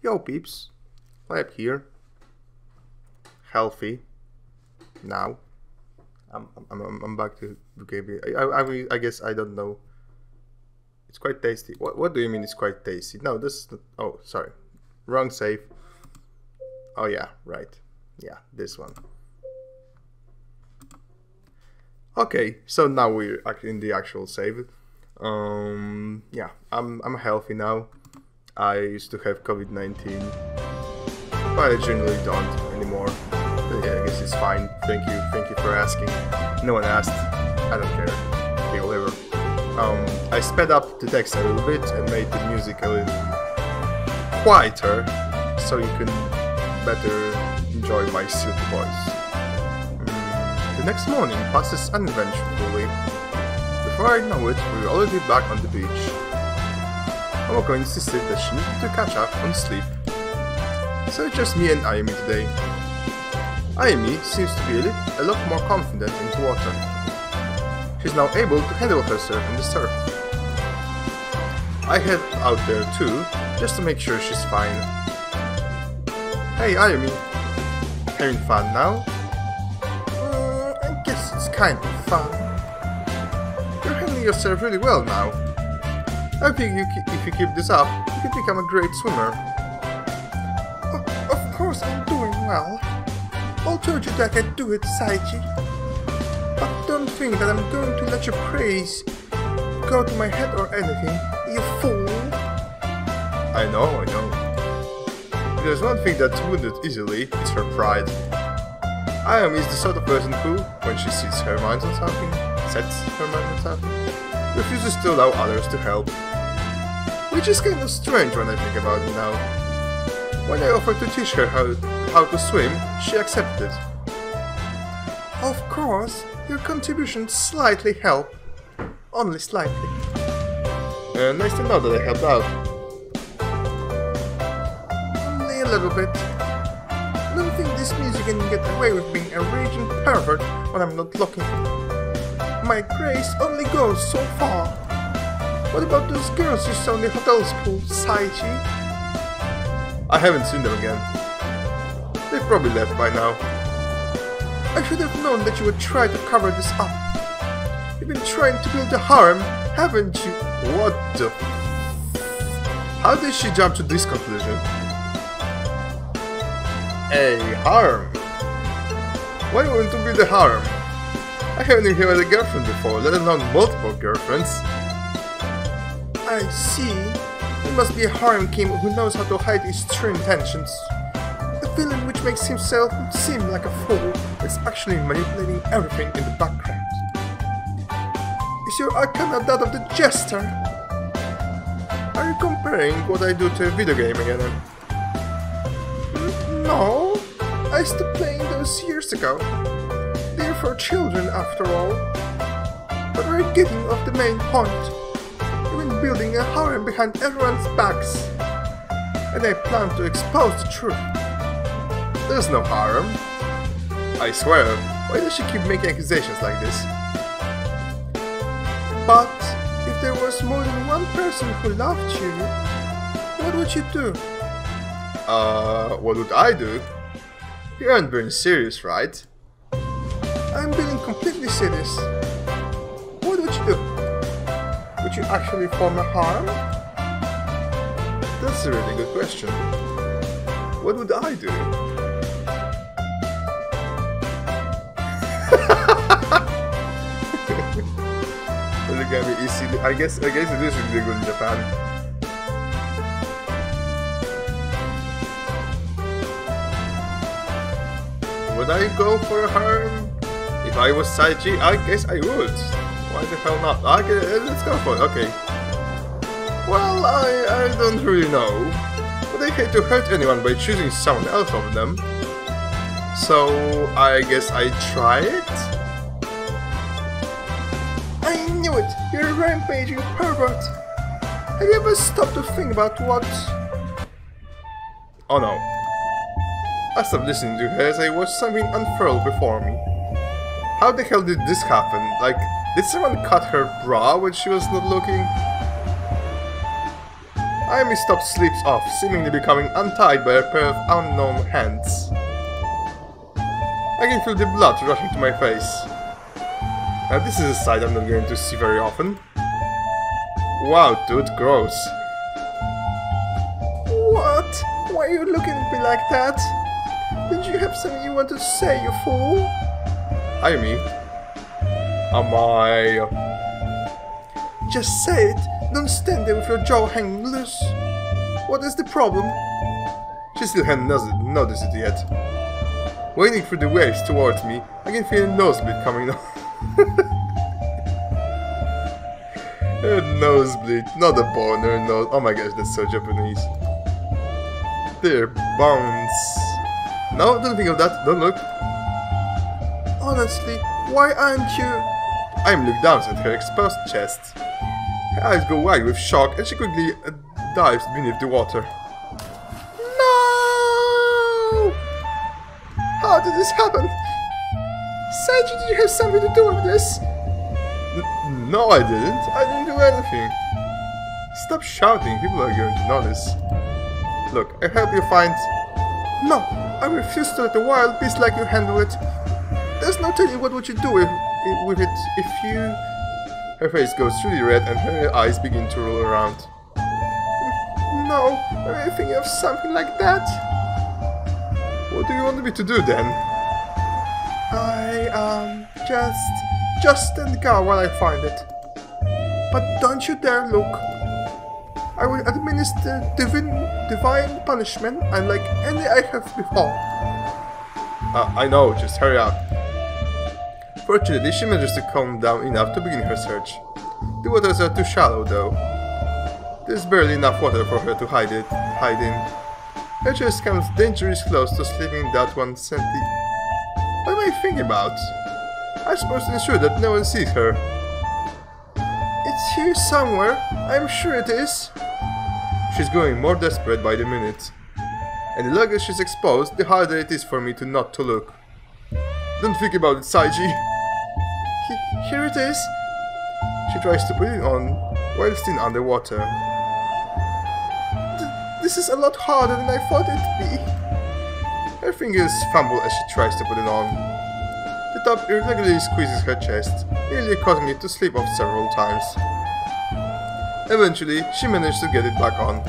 Yo peeps, C.Hleb here. Healthy. Now. I'm back to the game. I guess I don't know. It's quite tasty. What do you mean it's quite tasty? No, this. Oh, sorry, wrong save. Oh yeah, right. Yeah, this one. Okay, so now we're in the actual save. Yeah, I'm healthy now. I used to have COVID-19, but I generally don't anymore. But yeah, I guess it's fine. Thank you for asking. No one asked. I don't care. Okay, whatever. I sped up the text a little bit and made the music a little quieter, so you can better enjoy my silky voice. The next morning passes uneventfully. Before I know it, we're already back on the beach. MOMOKO insisted that she needed to catch up on sleep. So it's just me and Ayumi today. Ayumi seems to be a lot more confident in the water. She's now able to handle herself in the surf. I head out there too, just to make sure she's fine. Hey Ayumi, having fun now? I guess it's kind of fun. You're handling yourself really well now. I think if you keep this up, you can become a great swimmer. Of course I'm doing well. I told you that I could do it, Seiji. But don't think that I'm going to let your praise go to my head or anything, you fool. I know. If there's one thing that's wounded easily, it's her pride. Ayumi is the sort of person who, when she sets her mind on something, refuses to allow others to help. Which is kind of strange when I think about it now. When I offered to teach her how to swim, she accepted. Of course, your contribution slightly helped. Only slightly. Nice to know that I helped out. Only a little bit. I don't think this music can get away with being a raging pervert when I'm not looking. My grace only goes so far. What about those girls you saw in the hotel's pool, Seiji? I haven't seen them again. They've probably left by now. I should have known that you would try to cover this up. You've been trying to build a harem, haven't you? What the How did she jump to this conclusion? A harem? Why wouldn't you build a harem? I haven't even had a girlfriend before, let alone multiple girlfriends. I see. He must be a harem king who knows how to hide his true intentions. A villain which makes himself seem like a fool is actually manipulating everything in the background. Is your arcana that of the jester? Are you comparing what I do to a video game again? No, I stopped playing those years ago. They're for children after all. But we're getting off the main point. You've been building a harem behind everyone's backs. And I plan to expose the truth. There's no harem. I swear, why does she keep making accusations like this? But if there was more than one person who loved you, what would you do? What would I do? You aren't being serious, right? I'm being completely serious. What would you do? Would you actually form a harem? That's a really good question. What would I do? Origami easily. I guess it is really good in Japan. Would I go for a harem? If I was Seiji, I guess I would. Why the hell not? Okay, let's go for it. Okay. Well, I don't really know, but I hate to hurt anyone by choosing someone else over them. So I guess I try it. I knew it! You're a rampaging pervert! Have you ever stopped to think about what... Oh no. I stopped listening to her as I watched something unfurl before me. How the hell did this happen? Like, did someone cut her bra when she was not looking? Ayumi stops, slips off, seemingly becoming untied by a pair of unknown hands. I can feel the blood rushing to my face. Now this is a sight I'm not going to see very often. Wow, dude, gross. What? Why are you looking at me like that? Did you have something you want to say, you fool? Ayumi? Am I... Just say it. Don't stand there with your jaw hanging loose. What is the problem? She still hadn't noticed it yet. Wading through the waves towards me, I can feel a nosebleed coming on. A nosebleed, not a boner, no. Oh my gosh, that's so Japanese. Dear bones. No, don't think of that, don't look. Honestly, why aren't you... Ayumi looked down at her exposed chest. Her eyes go wide with shock and she quickly dives beneath the water. No! How did this happen? Seiji, did you have something to do with this? No, I didn't. I didn't do anything. Stop shouting, people are going to notice. Look, I help you find... No, I refuse to let a wild beast like you handle it. There's no telling what would you do with it if you... Her face goes really red and her eyes begin to roll around. No, are you thinking of something like that? What do you want me to do then? Just stand guard while I find it. But don't you dare look. I will administer divine punishment unlike any I have before. I know, just hurry up. Fortunately, she manages to calm down enough to begin her search. The waters are too shallow though. There's barely enough water for her to hide in. Her chest comes dangerously close to slipping that 1 centi. What am I thinking about? I'm supposed to ensure that no one sees her. It's here somewhere, I'm sure it is. She's growing more desperate by the minute. And the longer she's exposed, the harder it is for me to not to look. Don't think about it, Seiji. Here it is. She tries to put it on while still underwater. This is a lot harder than I thought it'd be. Her fingers fumble as she tries to put it on. The top irregularly squeezes her chest, nearly causing it to slip off several times. Eventually, she managed to get it back on.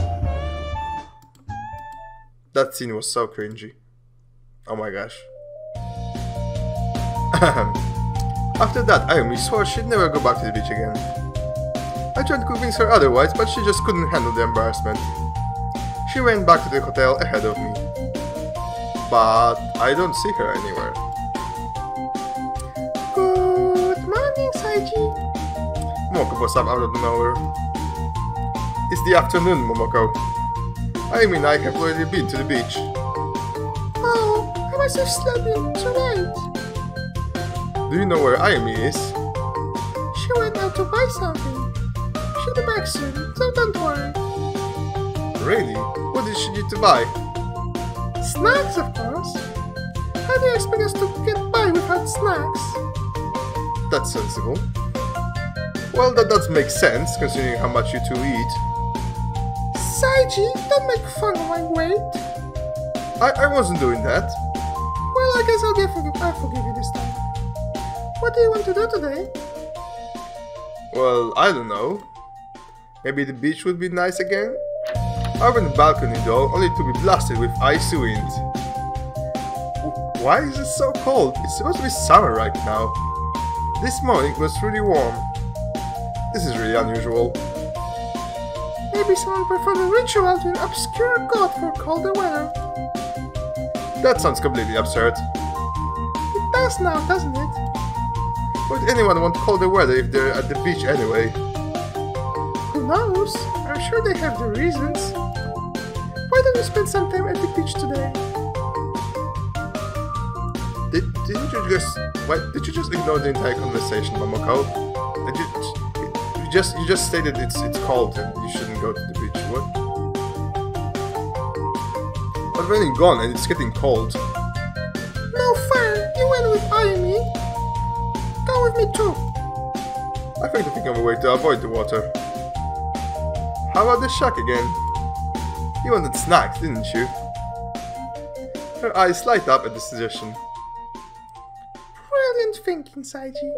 That scene was so cringy. Oh my gosh. After that, Ayumi swore she'd never go back to the beach again. I tried to convince her otherwise, but she just couldn't handle the embarrassment. She ran back to the hotel ahead of me. But I don't see her anywhere. Good morning, Seiji. Momoko was up out of nowhere. It's the afternoon, Momoko. Ayumi and I have already been to the beach. Oh, I must have slept in too late. Do you know where Ayumi is? She went out to buy something. She'll be back soon, so don't worry. Really? What did she need to buy? Snacks, of course. How do you expect us to get by without snacks? That's sensible. Well, that does make sense, considering how much you two eat. Seiji, don't make fun of my weight. I wasn't doing that. Well, I guess I'll forgive you this time. What do you want to do today? Well, I don't know. Maybe the beach would be nice again? Over the balcony though, only to be blasted with icy wind. Why is it so cold? It's supposed to be summer right now. This morning it was really warm. This is really unusual. Maybe someone performed a ritual to an obscure god for colder weather. That sounds completely absurd. It does now, doesn't it? Would anyone want colder weather if they're at the beach anyway? Who knows? I'm sure they have their reasons. Why don't you spend some time at the beach today? Did you just ignore the entire conversation, Momoko? You just stated it's cold and you shouldn't go to the beach. What? But when you're gone and it's getting cold. No fair! You went with Ayumi. Go with me too. I think of a way to avoid the water. How about the shack again? You wanted snacks, didn't you? Her eyes light up at the suggestion. Brilliant thinking, Seiji.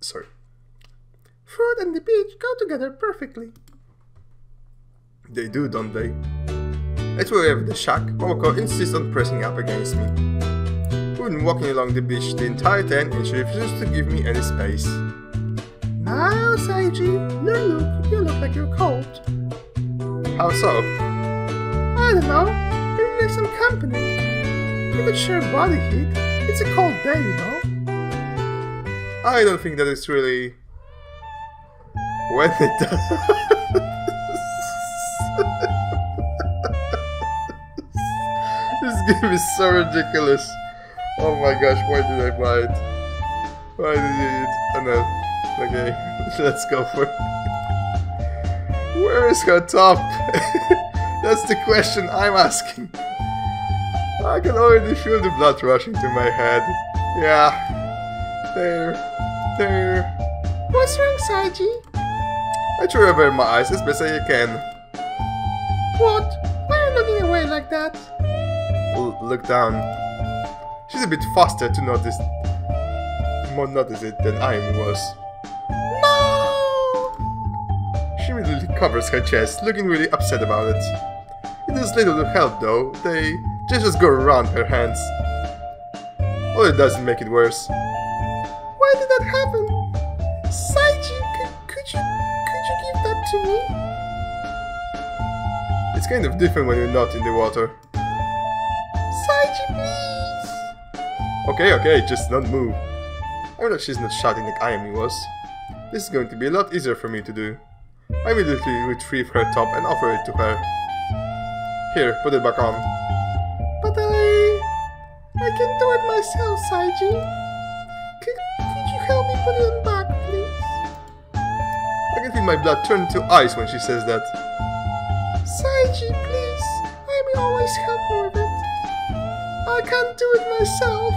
Sorry. Fruit and the beach go together perfectly. They do, don't they? As we have the shack, Momoko insists on pressing up against me. We've been walking along the beach the entire time and she refuses to give me any space. Now, Seiji, you look like you're cold. How so? I don't know. Maybe make some company. You could share body heat. It's a cold day, you know. I don't think that is really... when it does... This game is so ridiculous. Oh my gosh, why did I buy it? Why did I it? Oh no. Okay, let's go for it. Where is her top? That's the question I'm asking. I can already feel the blood rushing to my head. Yeah. There. What's wrong, Seiji? I try to avert my eyes as best I can. What? Why are you looking away like that? Look down. She's a bit faster to notice it than I was. No! She immediately covers her chest, looking really upset about it. It does little to help though, they just go around her hands. Well, it doesn't make it worse. Why did that happen? Seiji, could you give that to me? It's kind of different when you're not in the water. Seiji, please! Okay, just don't move. I know she's not shouting like I was. This is going to be a lot easier for me to do. I immediately retrieve her top and offer it to her. Here, put it back on. But I can do it myself, Seiji. Could you help me put it on back, please? I can feel my blood turn to ice when she says that. Seiji, please. Amy always help me with it. I can't do it myself.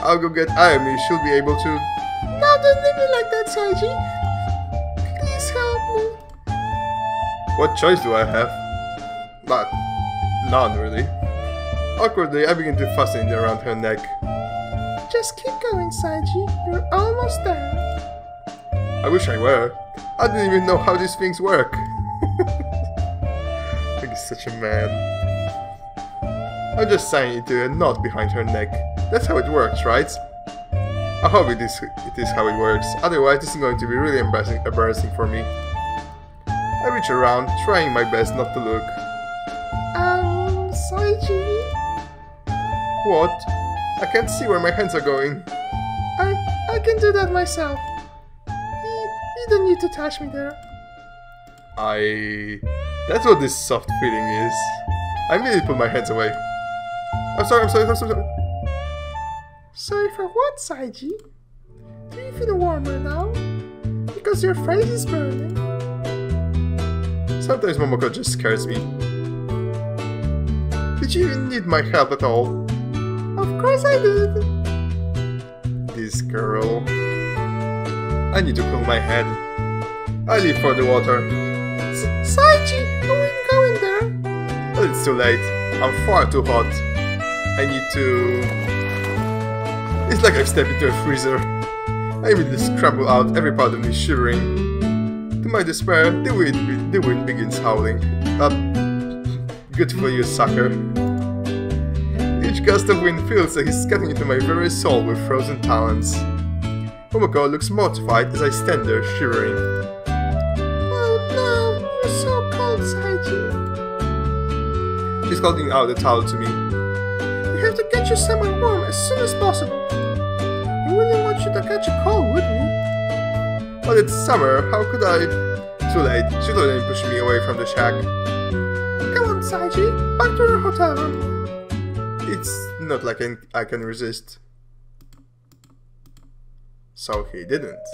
I'll go get Ayami, she'll be able to... Now don't leave me like that, Seiji. Please help me. What choice do I have? None, really. Awkwardly, I begin to fasten it around her neck. Just keep going, Seiji. You're almost there. I wish I were. I didn't even know how these things work. Like such a man. I'm just tying it to a knot behind her neck. That's how it works, right? I hope it is how it works. Otherwise, this is going to be really embarrassing for me. I reach around, trying my best not to look. Seiji? What? I can't see where my hands are going. I can do that myself. You don't need to touch me there. That's what this soft feeling is. I immediately put my hands away. I'm sorry. Sorry for what, Seiji? Do you feel warmer now? Because your face is burning. Sometimes Momoko just scares me. Did you even need my help at all? Of course I did. This girl. I need to cool my head. I leave for the water. Seiji, are we going there? But it's too late. I'm far too hot. I need to... It's like I've stepped into a freezer. I immediately scramble out, every part of me shivering. To my despair, the wind begins howling. Good for you, sucker. Each gust of wind feels like it's cutting into my very soul with frozen talons. Momoko looks mortified as I stand there shivering. Oh no, you're so cold, Seiji. She's holding out a towel to me. We have to get you somewhere warm as soon as possible. We wouldn't want you to catch a cold, would we? But it's summer, how could I... Too late, she'll already push me away from the shack. Come on, Seiji, back to your hotel room. It's not like I can resist. So he didn't.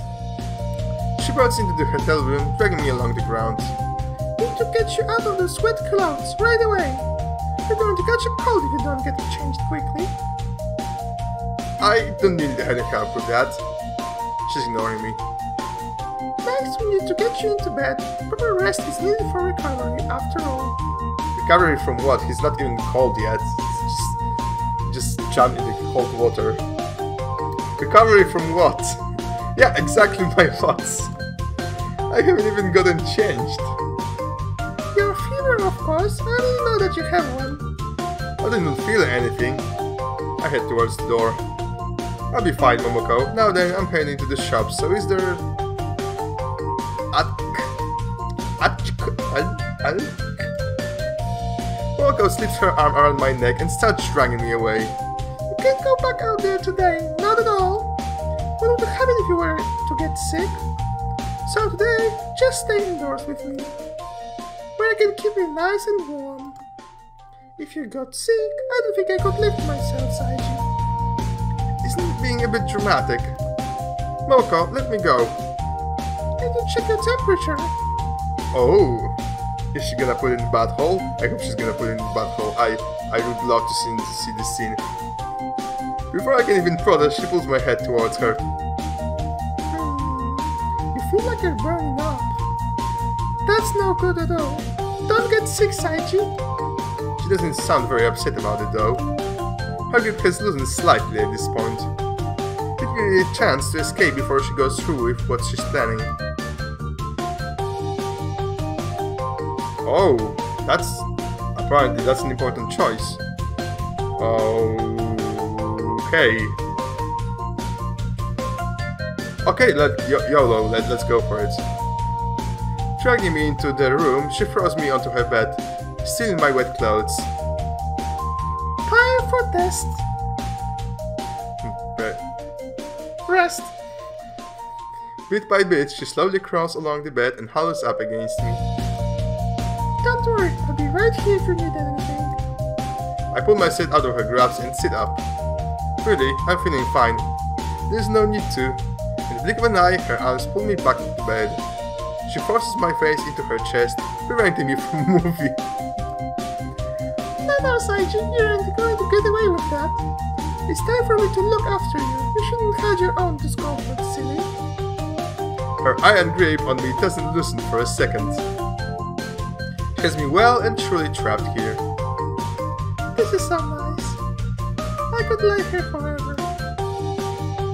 She brought us into the hotel room, dragging me along the ground. We need to get you out of those wet clothes right away. You're going to catch a cold if you don't get changed quickly. I don't need any help with that. She's ignoring me. nice we need to get you into bed. Proper rest is needed for recovery, after all. Recovery from what? He's not even cold yet. Just jump in the cold water. Recovery from what? Yeah, exactly my thoughts. I haven't even gotten changed. Your fever, of course. I didn't know that you have one. I didn't feel anything. I head towards the door. I'll be fine, Momoko. Now then, I'm heading to the shop, so is there... Momoko slips her arm around my neck and starts dragging me away. You can't go back out there today, not at all. What would happen if you were to get sick? So today, just stay indoors with me, where I can keep you nice and warm. If you got sick, I don't think I could lift myself, Seiji. Isn't it being a bit dramatic? Momoko, let me go. I can check your temperature. Oh, is she gonna put it in the butthole? I hope she's gonna put it in the butthole. I would love to see this scene. Before I can even protest, she pulls my head towards her. You feel like you're burning up. That's no good at all. Don't get sick, Seiji. She doesn't sound very upset about it though. Her grip has loosened slightly at this point. It gives me a chance to escape before she goes through with what she's planning. Oh, apparently that's an important choice. Okay. Okay, YOLO, let's go for it. Dragging me into the room, she throws me onto her bed, still in my wet clothes. Time for test. Rest. Bit by bit, she slowly crawls along the bed and huddles up against me. Don't worry, I'll be right here if you need anything. I pull myself out of her grasp and sit up. Really, I'm feeling fine. There's no need to. In the blink of an eye, her arms pull me back into bed. She forces my face into her chest, preventing me from moving. No, Seiji, you aren't going to get away with that. It's time for me to look after you. You shouldn't hide your own discomfort, silly. Her iron grip on me doesn't loosen for a second. She has me well and truly trapped here. This is so nice. I could lie here forever.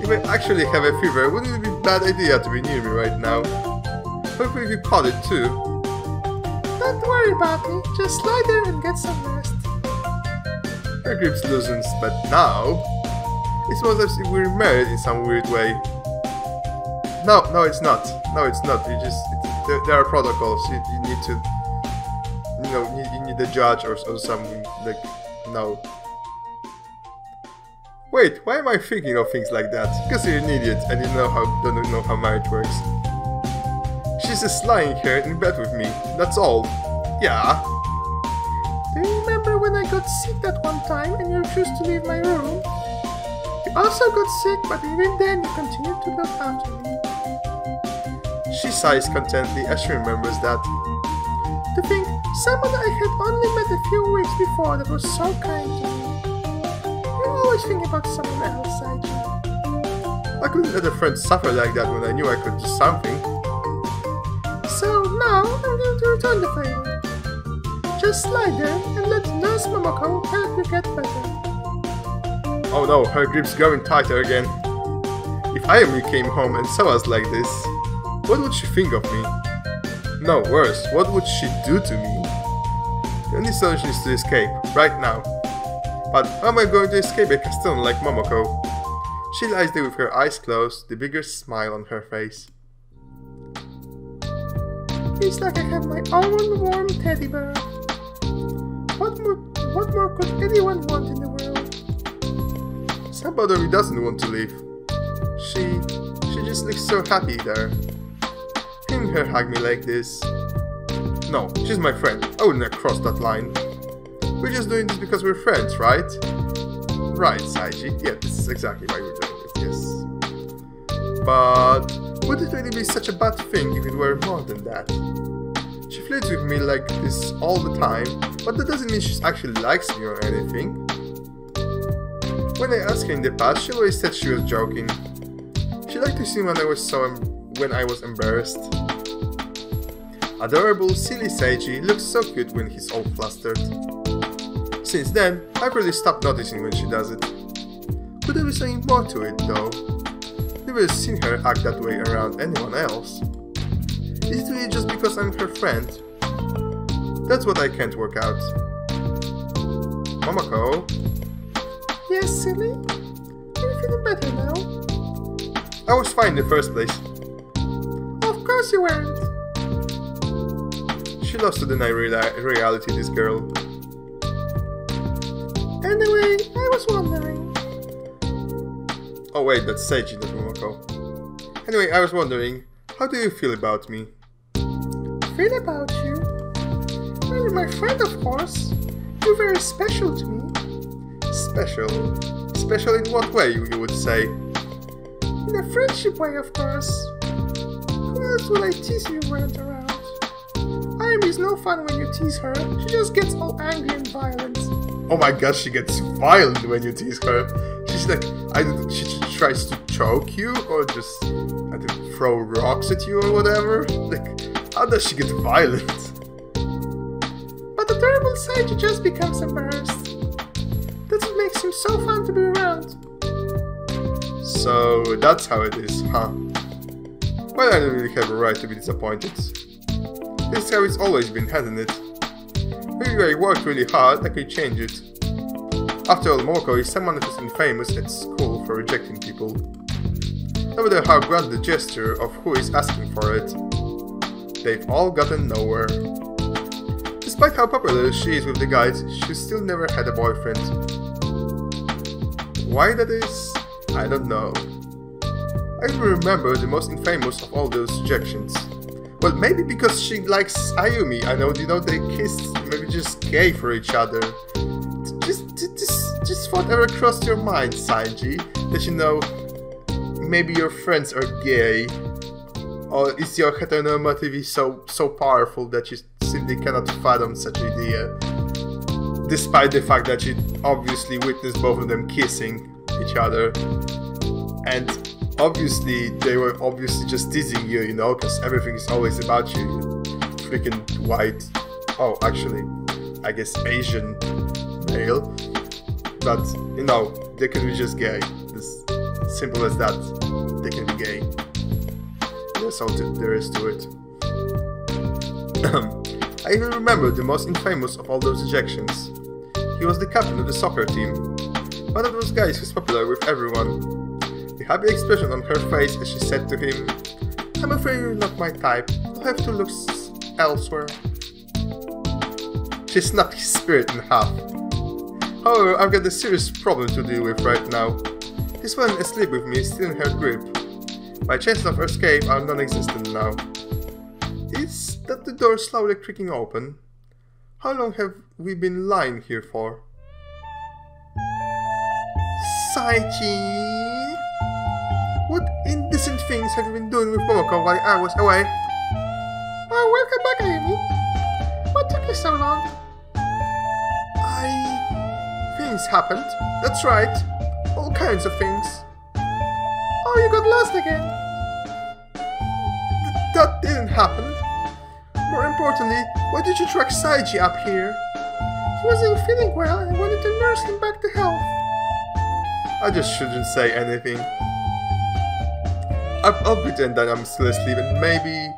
If I actually have a fever, wouldn't it be a bad idea to be near me right now? Hopefully you caught it too. Don't worry about me, just lie there and get some rest. Her grip loosens, but now... It's almost as if we're married in some weird way. No, it's not. No, it's not. There are protocols. You need to... You need a judge or something. Like, no. Wait, why am I thinking of things like that? Because you're an idiot and you don't know how marriage works. She's just lying here in bed with me, that's all. Yeah. Do you remember when I got sick that one time and you refused to leave my room? You also got sick, but even then you continued to look after me. She sighs contentedly as she remembers that. To think, someone I had only met a few weeks before that was so kind to me. You always think about someone else, Seiji. I couldn't let a friend suffer like that when I knew I could do something. So now I'm going to return the favor. Just lie there and let Nurse MOMOKO help you get better. Oh no, her grip's going tighter again. If I only came home and saw us like this, what would she think of me? No, worse, what would she do to me? The only solution is to escape, right now. But how am I going to escape a Castellan like Momoko? She lies there with her eyes closed, the biggest smile on her face. Feels like I have my own warm teddy bear. What more could anyone want in the world? Somebody who doesn't want to leave. She just looks so happy there. Hearing her hug me like this. No, she's my friend. I wouldn't have crossed that line. We're just doing this because we're friends, right? Right, Seiji. Yeah, this is exactly why we're doing it, yes. But would it really be such a bad thing if it were more than that? She flirts with me like this all the time, but that doesn't mean she actually likes me or anything. When I asked her in the past, she always said she was joking. She liked to see when I was when I was embarrassed. Adorable, silly Seiji looks so cute when he's all flustered. Since then, I've really stopped noticing when she does it. Could there be something more to it, though? Never seen her act that way around anyone else. Is it really just because I'm her friend? That's what I can't work out. Momoko? Yes, silly? Are you feeling better now? I was fine in the first place. Of course you weren't. She loves to deny reality, this girl. Anyway, I was wondering. Oh wait, that's Seiji, not Momoko. Anyway, I was wondering, how do you feel about me? Feel about you? Well, you're my friend, of course. You're very special to me. Special? Special in what way, you would say? In a friendship way, of course. Who else would I tease you weren't around? Ayumi's no fun when you tease her. She just gets all angry and violent. Oh my god, she gets violent when you tease her. She's like, she tries to choke you or just throw rocks at you or whatever. Like, how does she get violent? But the terrible Seiji just becomes embarrassed. That's what makes him so fun to be around. So that's how it is, huh? Well, I don't really have a right to be disappointed. This is how it's always been, hasn't it? Maybe I worked really hard, I could change it. After all, Momoko is someone who's been famous at school for rejecting people. No matter how grand the gesture of who is asking for it, they've all gotten nowhere. Despite how popular she is with the guys, she still never had a boyfriend. Why that is? I don't know. I even remember the most infamous of all those rejections. Well, maybe because she likes Ayumi. I know, they kissed, maybe just gay for each other. Just whatever crossed your mind, Seiji, that maybe your friends are gay, or is your heteronormativity so powerful that you simply cannot fathom such an idea, despite the fact that you obviously witnessed both of them kissing each other, and obviously they were just teasing you, because everything is always about you, freaking white, oh actually, I guess Asian male, but they can be just gay, as simple as that, they can be gay, that's all there is to it. I even remember the most infamous of all those ejections. He was the captain of the soccer team, one of those guys who's popular with everyone. The happy expression on her face as she said to him, "I'm afraid you're not my type, I'll have to look elsewhere." She snapped his spirit in half. However, I've got a serious problem to deal with right now. This one asleep with me is still in her grip. My chances of escape are non-existent now. Is that the door slowly creaking open? How long have we been lying here for? Seiji? What indecent things have you been doing with Momoko while I was away? Oh, welcome back, Ayumi. What took you so long? Things happened. That's right. All kinds of things. Oh, you got lost again. That didn't happen. More importantly, why did you track Seiji up here? He wasn't feeling well and I wanted to nurse him back to health. I just shouldn't say anything. I'll pretend that I'm still asleep and maybe...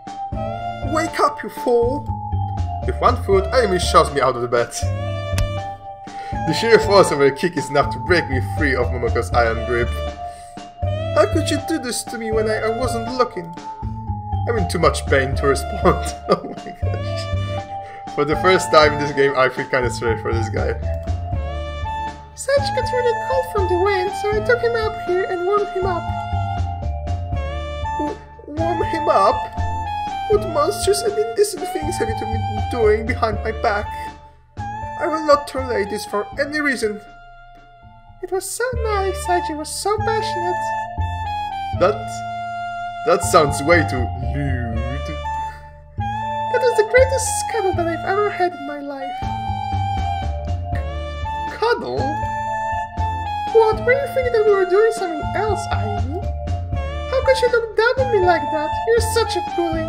Wake up, you fool! With one foot, Ayumi shoves me out of the bed. The sheer force of her kick is enough to break me free of Momoko's iron grip. How could you do this to me when I wasn't looking? I'm in too much pain to respond. Oh my gosh. For the first time in this game, I feel kinda sorry for this guy. Seiji got really cold from the wind, so I took him up here and warmed him up. Warm him up? What monstrous and indecent things have you been doing behind my back? I will not tolerate this for any reason. It was so nice, Seiji was so passionate. That sounds way too lewd. That was the greatest cuddle that I've ever had in my life. Cuddle? What, were you thinking that we were doing something else, Ivy? How could you look down on me like that? You're such a bully.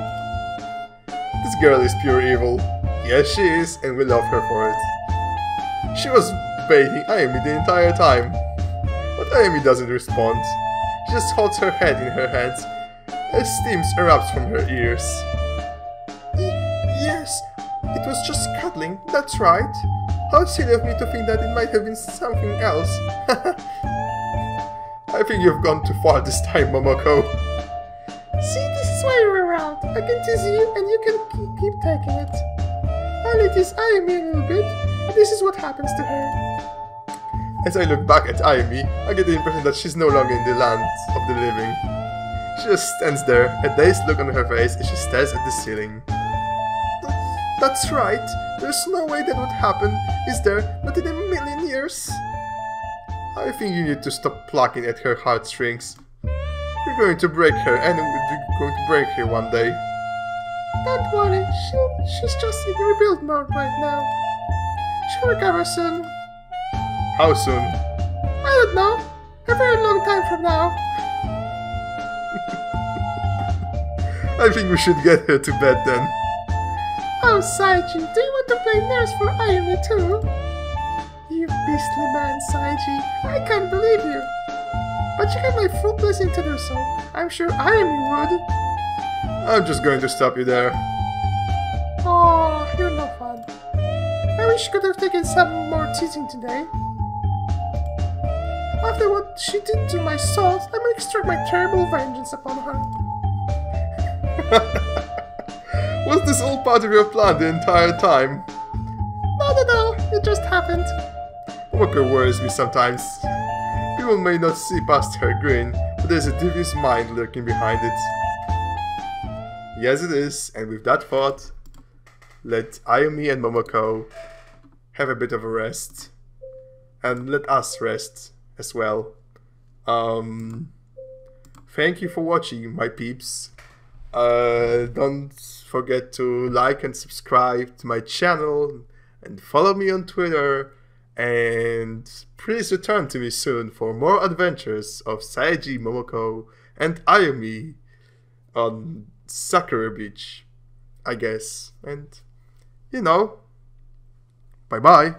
This girl is pure evil. Yes, she is, and we love her for it. She was baiting Ayumi the entire time. But Ayumi doesn't respond. She just holds her head in her hands as steam erupts from her ears. Yes, it was just cuddling, that's right. How silly of me to think that it might have been something else. I think you've gone too far this time, Momoko. See, this is why you're around. I can tease you and you can keep taking it. I'll tease Ayumi a little bit, and this is what happens to her. As I look back at Ayumi, I get the impression that she's no longer in the land of the living. She just stands there, a dazed look on her face as she stares at the ceiling. That's right, there's no way that would happen, is there? Not in a million years. I think you need to stop plucking at her heartstrings. You're going to break her, and we're going to break her one day. Don't worry, she's just in rebuild mode right now. She'll recover soon. How soon? I don't know. A very long time from now. I think we should get her to bed then. Oh, Seiji, do you want to play nurse for Ayumi too? You beastly man, Seiji. I can't believe you. But you have my full blessing to do so. I'm sure Ayumi would. I'm just going to stop you there. Oh, you're no fun. I wish you could have taken some more teasing today. After what she did to my soul, I may extract my terrible vengeance upon her. Was this all part of your plan the entire time? Not at all, it just happened. Momoko worries me sometimes. People may not see past her grin, but there's a devious mind lurking behind it. Yes it is, and with that thought, let Ayumi and Momoko have a bit of a rest. And let us rest as well. Thank you for watching, my peeps. Don't forget to like and subscribe to my channel and follow me on Twitter, and please return to me soon for more adventures of Seiji, Momoko and Ayumi on Sakura Beach, I guess. And you know, bye bye.